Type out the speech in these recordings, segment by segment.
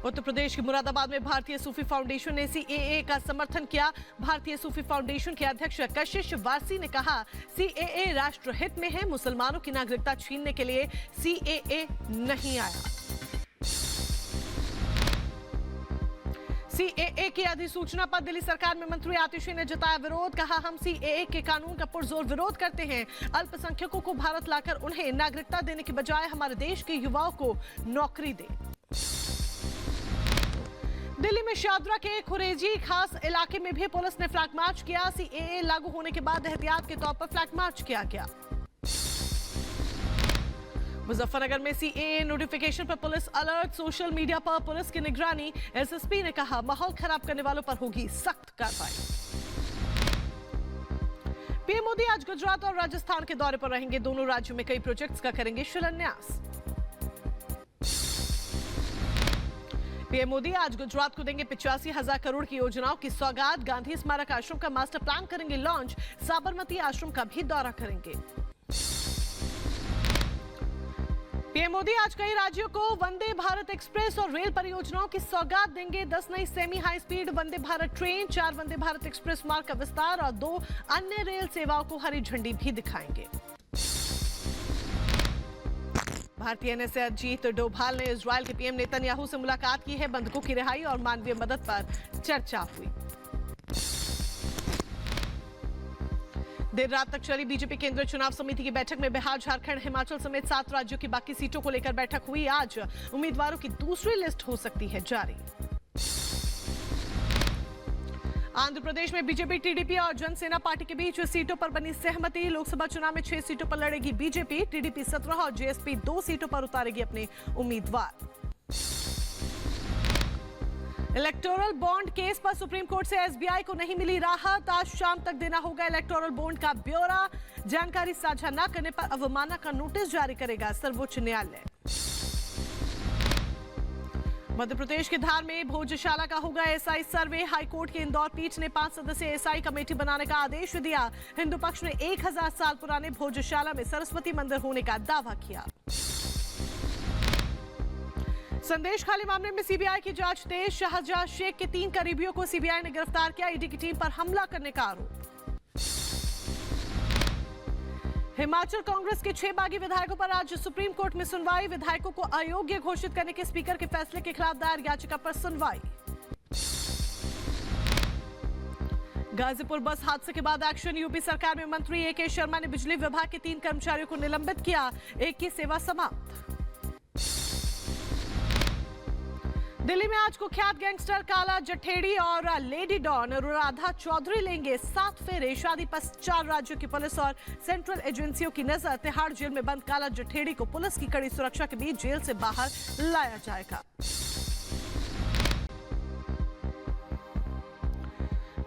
उत्तर प्रदेश के मुरादाबाद में भारतीय सूफी फाउंडेशन ने सीएए का समर्थन किया। भारतीय सूफी फाउंडेशन के अध्यक्ष कशिश वारसी ने कहा, सीएए राष्ट्रहित में है, मुसलमानों की नागरिकता छीनने के लिए सीएए नहीं आया। सीएए की अधिसूचना पर दिल्ली सरकार में मंत्री आतिशी ने जताया विरोध। कहा, हम सीएए के कानून का पुरजोर विरोध करते हैं। अल्पसंख्यकों को भारत लाकर उन्हें नागरिकता देने के बजाय हमारे देश के युवाओं को नौकरी दे। दिल्ली में शादरा के खुरेजी खास इलाके में भी पुलिस ने फ्लैग मार्च किया। सीएए लागू होने के बाद एहतियात के तौर पर फ्लैग मार्च किया गया। मुजफ्फरनगर में सीएए नोटिफिकेशन पर पुलिस अलर्ट। सोशल मीडिया पर पुलिस की निगरानी। एसएसपी ने कहा, माहौल खराब करने वालों पर होगी सख्त कार्रवाई। पीएम मोदी आज गुजरात और राजस्थान के दौरे पर रहेंगे। दोनों राज्यों में कई प्रोजेक्ट्स का करेंगे शिलान्यास। पीएम मोदी आज गुजरात को देंगे 85,000 करोड़ की योजनाओं की सौगात। गांधी स्मारक आश्रम का मास्टर प्लान करेंगे लॉन्च। साबरमती आश्रम का भी दौरा करेंगे। पीएम मोदी आज कई राज्यों को वंदे भारत एक्सप्रेस और रेल परियोजनाओं की सौगात देंगे। 10 नई semi high speed Vande Bharat train, 4 Vande Bharat express मार्ग का विस्तार और 2 अन्य रेल सेवाओं को हरी झंडी भी दिखाएंगे। भारतीय एनएसए अजीत डोभाल ने इजरायल के पीएम नेतन्याहू से मुलाकात की है। बंधकों की रिहाई और मानवीय मदद पर चर्चा हुई। देर रात तक चली बीजेपी केंद्रीय चुनाव समिति की बैठक में बिहार, झारखंड, हिमाचल समेत 7 राज्यों की बाकी सीटों को लेकर बैठक हुई। आज उम्मीदवारों की दूसरी लिस्ट हो सकती है जारी। आंध्र प्रदेश में बीजेपी, टीडीपी और जनसेना पार्टी के बीच सीटों पर बनी सहमति। लोकसभा चुनाव में 6 सीटों पर लड़ेगी बीजेपी। टीडीपी 17 और जेएसपी 2 सीटों पर उतारेगी अपने उम्मीदवार। इलेक्टोरल बॉन्ड केस पर सुप्रीम कोर्ट से एसबीआई को नहीं मिली राहत। आज शाम तक देना होगा इलेक्टोरल बॉन्ड का ब्यौरा। जानकारी साझा न करने पर अवमानना का नोटिस जारी करेगा सर्वोच्च न्यायालय। मध्य प्रदेश के धार में भोजशाला का होगा एसआई सर्वे। हाईकोर्ट की इंदौर पीठ ने 5 सदस्यीय एसआई कमेटी बनाने का आदेश दिया। हिंदू पक्ष ने 1000 साल पुराने भोजशाला में सरस्वती मंदिर होने का दावा किया। संदेश खाली मामले में सीबीआई की जांच तेज। शाहजहां शेख के 3 करीबियों को सीबीआई ने गिरफ्तार किया। ईडी की टीम पर हमला करने का आरोप। हिमाचल कांग्रेस के 6 बागी विधायकों पर आज सुप्रीम कोर्ट में सुनवाई। विधायकों को अयोग्य घोषित करने के स्पीकर के फैसले के खिलाफ दायर याचिका पर सुनवाई। गाजीपुर बस हादसे के बाद एक्शन। यूपी सरकार में मंत्री एके शर्मा ने बिजली विभाग के 3 कर्मचारियों को निलंबित किया। एक की सेवा समाप्त। दिल्ली में आज कुख्यात गैंगस्टर काला जठेड़ी और लेडी डॉन राधा चौधरी लेंगे 7 फेरे। शादी पर 4 राज्यों की पुलिस और सेंट्रल एजेंसियों की नजर। तिहाड़ जेल में बंद काला जठेड़ी को पुलिस की कड़ी सुरक्षा के बीच जेल से बाहर लाया जाएगा।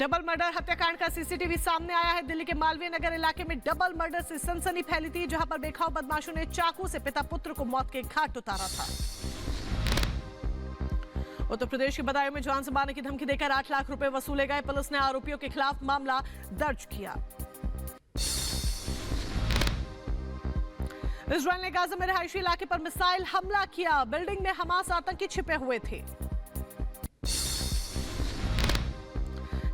डबल मर्डर हत्याकांड का सीसीटीवी सामने आया है। दिल्ली के मालवीय नगर इलाके में डबल मर्डर से सनसनी फैली थी, जहां पर बेखौफ बदमाशों ने चाकू से पिता पुत्र को मौत के घाट उतारा था। उत्तर प्रदेश के बदायूं में जान से मारने की धमकी देकर 8 लाख रुपए वसूले गए। पुलिस ने आरोपियों के खिलाफ मामला दर्ज किया। इजरायल ने गाजा में रिहायशी इलाके पर मिसाइल हमला किया। बिल्डिंग में हमास आतंकी छिपे हुए थे।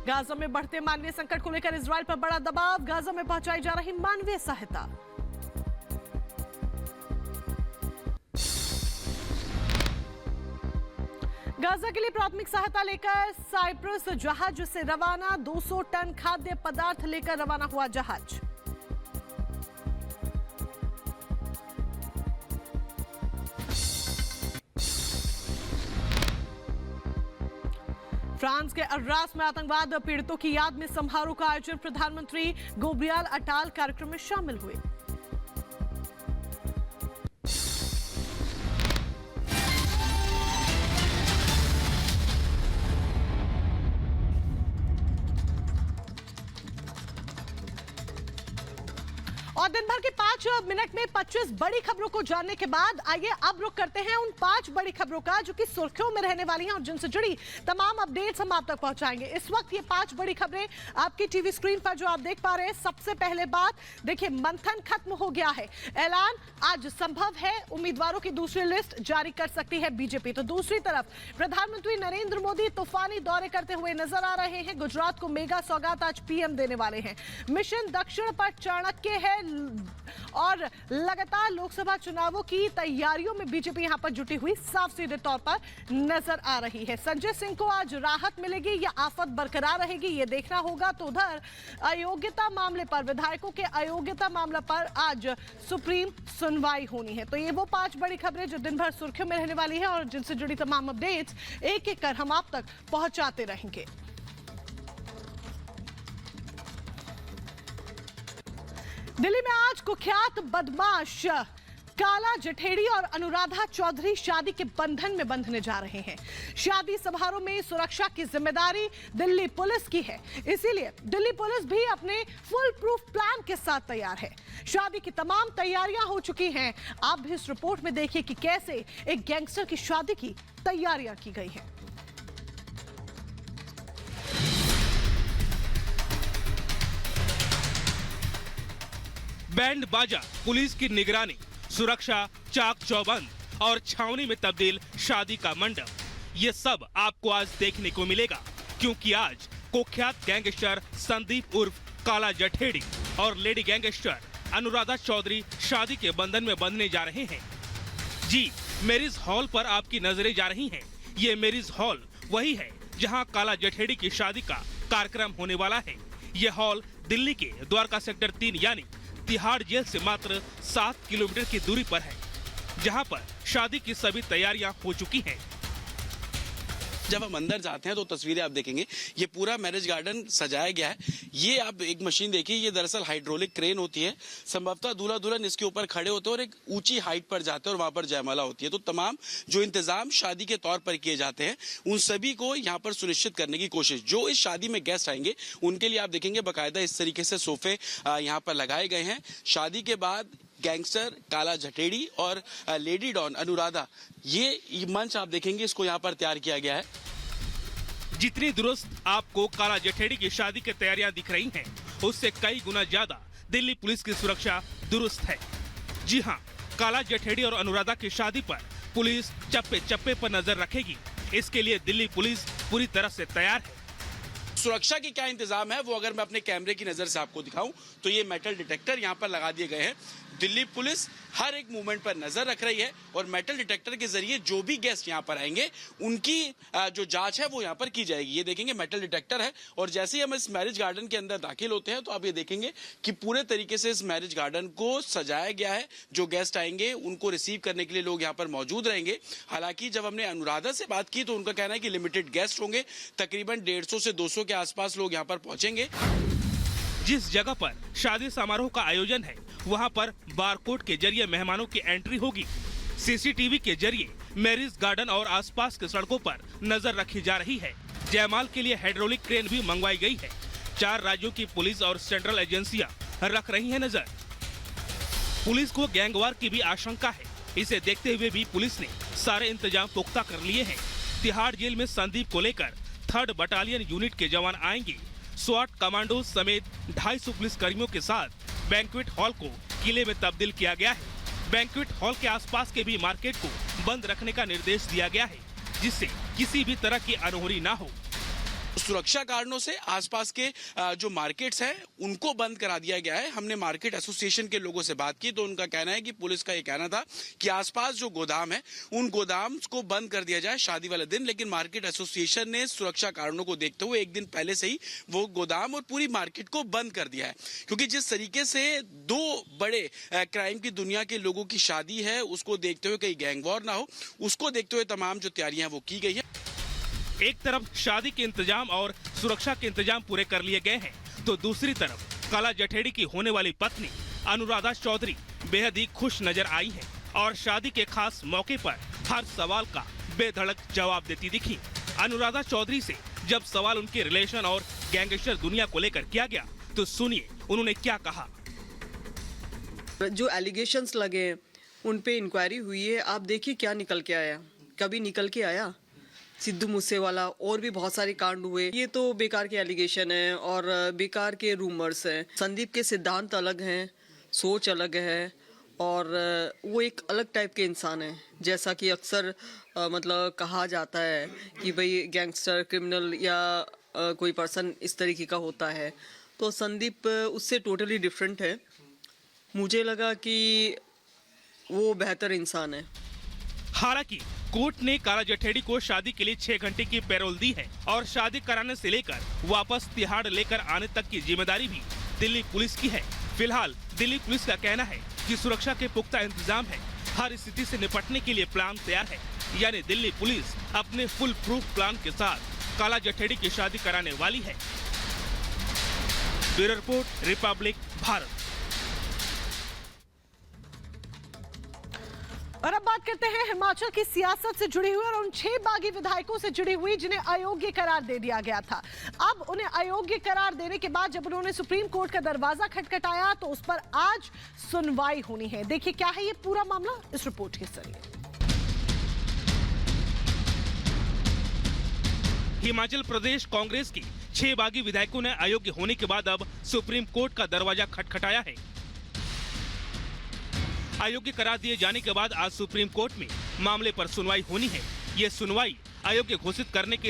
गाजा में बढ़ते मानवीय संकट को लेकर इजरायल पर बड़ा दबाव। गाजा में पहुंचाई जा रही मानवीय सहायता। गाजा के लिए प्राथमिक सहायता लेकर साइप्रस जहाज से रवाना। 200 टन खाद्य पदार्थ लेकर रवाना हुआ जहाज। फ्रांस के अर्रास में आतंकवाद पीड़ितों की याद में समारोह का आयोजन। प्रधानमंत्री गब्रियल अटाल कार्यक्रम में शामिल हुए। और दिन भर के 5 मिनट में 25 बड़ी खबरों को जानने के बाद आइए अब रुक करते हैं उन 5 बड़ी खबरों का जो कि सुर्खियों में रहने वाली हैं और जिनसे जुड़ी तमाम अपडेट्स हम आप तक पहुंचाएंगे। इस वक्त ये 5 बड़ी खबरें आपकी टीवी स्क्रीन पर जो आप देख पा रहे हैं। सबसे पहले बात देखिए, मंथन खत्म हो गया है, ऐलान आज संभव है, उम्मीदवारों की दूसरी लिस्ट जारी कर सकती है बीजेपी। तो दूसरी तरफ प्रधानमंत्री नरेंद्र मोदी तूफानी दौरे करते हुए नजर आ रहे हैं। गुजरात को मेगा सौगात आज पीएम देने वाले हैं। मिशन दक्षिण पर चाणक्य है और लगातार लोकसभा चुनावों की तैयारियों में बीजेपी यहां पर जुटी हुई साफ सीधे तौर पर नजर आ रही है। संजय सिंह को आज राहत मिलेगी या आफत बरकरार रहेगी, ये देखना होगा। तो उधर अयोग्यता मामले पर, विधायकों के अयोग्यता मामला पर आज सुप्रीम सुनवाई होनी है। तो ये वो 5 बड़ी खबरें जो दिन भर सुर्खियों में रहने वाली है और जिनसे जुड़ी तमाम अपडेट्स एक एक कर हम आप तक पहुंचाते रहेंगे। दिल्ली में आज कुख्यात बदमाश काला जठेड़ी और अनुराधा चौधरी शादी के बंधन में बंधने जा रहे हैं। शादी समारोह में सुरक्षा की जिम्मेदारी दिल्ली पुलिस की है, इसीलिए दिल्ली पुलिस भी अपने फुल प्रूफ प्लान के साथ तैयार है। शादी की तमाम तैयारियां हो चुकी हैं। आप भी इस रिपोर्ट में देखिए कि कैसे एक गैंगस्टर की शादी की तैयारियां की गई हैं। बैंड बाजा, पुलिस की निगरानी, सुरक्षा चाक चौबंद और छावनी में तब्दील शादी का मंडप, ये सब आपको आज देखने को मिलेगा, क्योंकि आज कुख्यात गैंगस्टर संदीप उर्फ काला जठेड़ी और लेडी गैंगस्टर अनुराधा चौधरी शादी के बंधन में बंधने जा रहे हैं। जी, मैरिज हॉल पर आपकी नजरें जा रही हैं। ये मैरिज हॉल वही है जहां काला जठेड़ी की शादी का कार्यक्रम होने वाला है। ये हॉल दिल्ली के द्वारका सेक्टर 3 यानी तिहाड़ जेल से मात्र 7 किलोमीटर की दूरी पर है, जहां पर शादी की सभी तैयारियां हो चुकी हैं। जब हम अंदर जाते हैं तो तस्वीरें आप देखेंगे, ये पूरा मैरिज गार्डन सजाया गया है। ये आप एक मशीन देखिए, ये दरअसल हाइड्रोलिक क्रेन होती है। संभवतः दूल्हा दुल्हन इसके ऊपर खड़े होते हैं और एक ऊंची हाइट पर जाते हैं और वहां पर जयमाला होती है। तो तमाम जो इंतजाम शादी के तौर पर किए जाते हैं, उन सभी को यहाँ पर सुनिश्चित करने की कोशिश। जो इस शादी में गेस्ट आएंगे उनके लिए आप देखेंगे बाकायदा इस तरीके से सोफे यहाँ पर लगाए गए हैं। शादी के बाद गैंगस्टर काला जठेड़ी और लेडी डॉन अनुराधा, ये मंच आप देखेंगे, इसको यहाँ पर तैयार किया गया है। जितनी दुरुस्त आपको काला जठेड़ी की शादी की तैयारियां दिख रही हैं, उससे कई गुना ज्यादा दिल्ली पुलिस की सुरक्षा दुरुस्त है। जी हां, काला जठेड़ी और अनुराधा की शादी पर पुलिस चप्पे चप्पे पर नजर रखेगी। इसके लिए दिल्ली पुलिस पूरी तरह से तैयार है। सुरक्षा के क्या इंतजाम है वो अगर मैं अपने कैमरे की नजर से आपको दिखाऊं तो ये मेटल डिटेक्टर यहाँ पर लगा दिए गए हैं। दिल्ली पुलिस हर एक मूवमेंट पर नजर रख रही है और मेटल डिटेक्टर के जरिए जो भी गेस्ट यहाँ पर आएंगे उनकी जो जांच है वो यहाँ पर की जाएगी। ये देखेंगे मेटल डिटेक्टर है और जैसे ही हम इस मैरिज गार्डन के अंदर दाखिल होते हैं तो आप ये देखेंगे कि पूरे तरीके से इस मैरिज गार्डन को सजाया गया है। जो गेस्ट आएंगे उनको रिसीव करने के लिए लोग यहाँ पर मौजूद रहेंगे। हालांकि जब हमने अनुराधा से बात की तो उनका कहना है कि लिमिटेड गेस्ट होंगे, तकरीबन 150 से 200 के आसपास लोग यहाँ पर पहुंचेंगे। जिस जगह पर शादी समारोह का आयोजन है वहां पर बारकोड के जरिए मेहमानों की एंट्री होगी। सीसीटीवी के जरिए मैरिज गार्डन और आसपास के सड़कों पर नजर रखी जा रही है। जयमाल के लिए हाइड्रोलिक क्रेन भी मंगवाई गई है। 4 राज्यों की पुलिस और सेंट्रल एजेंसियां रख रही हैं नजर। पुलिस को गैंगवार की भी आशंका है, इसे देखते हुए भी पुलिस ने सारे इंतजाम पुख्ता कर लिए हैं। तिहाड़ जेल में संदीप को लेकर 3rd बटालियन यूनिट के जवान आएंगे। स्वाट कमांडो समेत 250 पुलिस कर्मियों के साथ बैंक्वेट हॉल को किले में तब्दील किया गया है। बैंक्वेट हॉल के आसपास के भी मार्केट को बंद रखने का निर्देश दिया गया है, जिससे किसी भी तरह की अनहोनी ना हो। सुरक्षा कारणों से आसपास के जो मार्केट्स हैं उनको बंद करा दिया गया है। हमने मार्केट एसोसिएशन के लोगों से बात की तो उनका कहना है कि पुलिस का ये कहना था कि आसपास जो गोदाम है उन गोदाम को बंद कर दिया जाए शादी वाले दिन, लेकिन मार्केट एसोसिएशन ने सुरक्षा कारणों को देखते हुए एक दिन पहले से ही वो गोदाम और पूरी मार्केट को बंद कर दिया है। क्योंकि जिस तरीके से 2 बड़े क्राइम की दुनिया के लोगों की शादी है उसको देखते हुए कहीं गैंगवॉर ना हो, उसको देखते हुए तमाम जो तैयारियां वो की गई है। एक तरफ शादी के इंतजाम और सुरक्षा के इंतजाम पूरे कर लिए गए हैं, तो दूसरी तरफ काला जठेड़ी की होने वाली पत्नी अनुराधा चौधरी बेहद ही खुश नजर आई है और शादी के खास मौके पर हर सवाल का बेधड़क जवाब देती दिखी। अनुराधा चौधरी से जब सवाल उनके रिलेशन और गैंगस्टर दुनिया को लेकर किया गया तो सुनिए उन्होंने क्या कहा। जो एलिगेशंस लगे हैं उन पे इंक्वायरी हुई है। आप देखिए क्या निकल के आया, कभी निकल के आया? सिद्धू मूसेवाला और भी बहुत सारे कांड हुए। ये तो बेकार के एलिगेशन है और बेकार के रूमर्स हैं। संदीप के सिद्धांत अलग हैं, सोच अलग है और वो एक अलग टाइप के इंसान है। जैसा कि अक्सर मतलब कहा जाता है कि भाई गैंगस्टर, क्रिमिनल या कोई पर्सन इस तरीके का होता है, तो संदीप उससे टोटली डिफरेंट है। मुझे लगा कि वो बेहतर इंसान है। हालांकि कोर्ट ने काला जठेड़ी को शादी के लिए 6 घंटे की पैरोल दी है और शादी कराने से लेकर वापस तिहाड़ लेकर आने तक की जिम्मेदारी भी दिल्ली पुलिस की है। फिलहाल दिल्ली पुलिस का कहना है कि सुरक्षा के पुख्ता इंतजाम है, हर स्थिति से निपटने के लिए प्लान तैयार है। यानी दिल्ली पुलिस अपने फुल प्रूफ प्लान के साथ काला जठेड़ी की शादी कराने वाली है। Bureau report, Republic Bharat. और अब बात करते हैं हिमाचल की सियासत से जुड़ी हुई और उन 6 बागी विधायकों से जुड़ी हुई जिन्हें अयोग्य करार दे दिया गया था। अब उन्हें अयोग्य करार देने के बाद जब उन्होंने सुप्रीम कोर्ट का दरवाजा खटखटाया तो उस पर आज सुनवाई होनी है। देखिए क्या है ये पूरा मामला इस रिपोर्ट के जरिए। हिमाचल प्रदेश कांग्रेस की 6 बागी विधायकों ने अयोग्य होने के बाद अब सुप्रीम कोर्ट का दरवाजा खटखटाया है। अयोग्य करार दिए जाने के बाद आज सुप्रीम कोर्ट में मामले पर सुनवाई होनी है। ये सुनवाई अयोग्य घोषित करने के